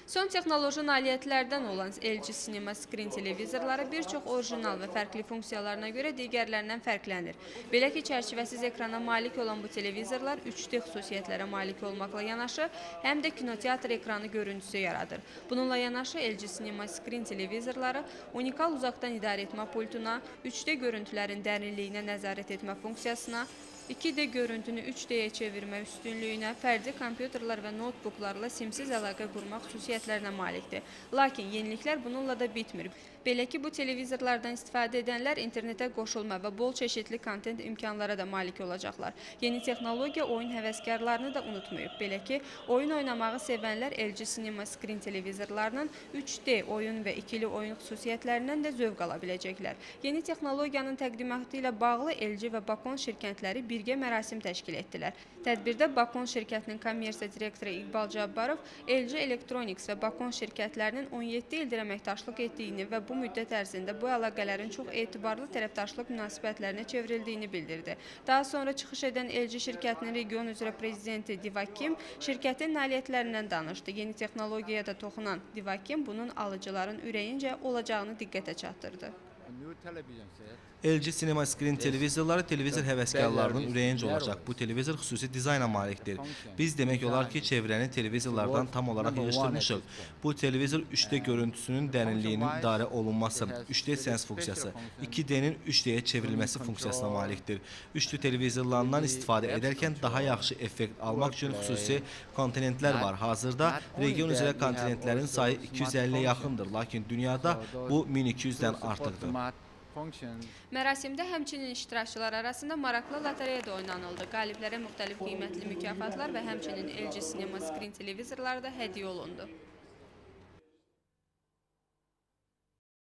Son texnoloji nailiyyətlərdən olan LG Cinema Screen televizorları bir çox orijinal və fərqli funksiyalarına görə digərlərindən fərqlənir. Belə ki, çərçivəsiz ekrana malik olan bu televizorlar 3D xüsusiyyətlərə malik olmaqla yanaşı, həm də kinoteatr ekranı görüntüsü yaradır. Bununla yanaşı, LG Cinema Screen televizorları unikal uzaqdan idarəetmə pultuna, 3D görüntülərin dərinliyinə nəzarət etmə funksiyasına, 2D görüntünü 3D-yə çevirmə üstünlüyünə, fərdi kompüterlər və notebooklarla simsiz əlaqə qurmaq xüsusiyyətlərinə malikdir. Lakin yeniliklər bununla da bitmir. Belə ki, bu televizorlardan istifadə edənlər internetə qoşulma və bol çeşidli kontent imkanlara da malik olacaqlar. Yeni texnologiya oyun həvəskarlarını da unutmayıb. Belə ki, oyun oynamağı sevənlər LG Cinema Screen televizorlarının 3D oyun və ikili oyun xüsusiyyətlərindən də zövq ala biləcəklər. Yeni texnologiyanın təqdimatı ilə bağlı LG və Bakon şirkətləri birgə mərasim təşkil etdilər. Tədbirdə Bakon şirkətinin kommersiya direktoru İqbal Cabbarov LG Electronics və Bakon şirkətlərinin 17 ildir əməkdaşlıq etdiyini və bu müddət ərzində bu əlaqələrin çox etibarlı tərəfdaşlıq münasibətlərinə çevrildiğini bildirdi. Daha sonra çıxış edən LG şirkətinin region üzrə prezidenti Divakim şirkətin nailiyyətlərindən danışdı. Yeni texnologiyaya da toxunan Divakim bunun alıcıların ürəyincə olacağını diqqətə çatdırdı. LG Cinema Screen televizorları televizor həvəskarlarının ürəyincə olacaq. Bu televizor xüsusi dizayna malikdir. Biz demək olar ki, çevrəni televizorlardan tam olaraq yığışdırmışıq. Bu televizor 3D görüntüsünün dərinliyinin idarə olunması, 3D sens funksiyası, 2D-nin 3D-yə çevrilməsi funksiyasına malikdir. 3D televizorlarından istifadə edərkən daha yaxşı effekt almaq üçün xüsusi kontinentlər var. Hazırda region üzrə kontinentlərin sayı 250-yə yaxındır, lakin dünyada bu 1200-dən artıqdır. Mərasimdə həmçinin iştirakçılar arasında maraqlı lotereya da oynanıldı. Qaliblərə müxtəlif qiymətli mükafatlar və həmçinin LG Cinema Screen televizorları da hədiyyə olundu.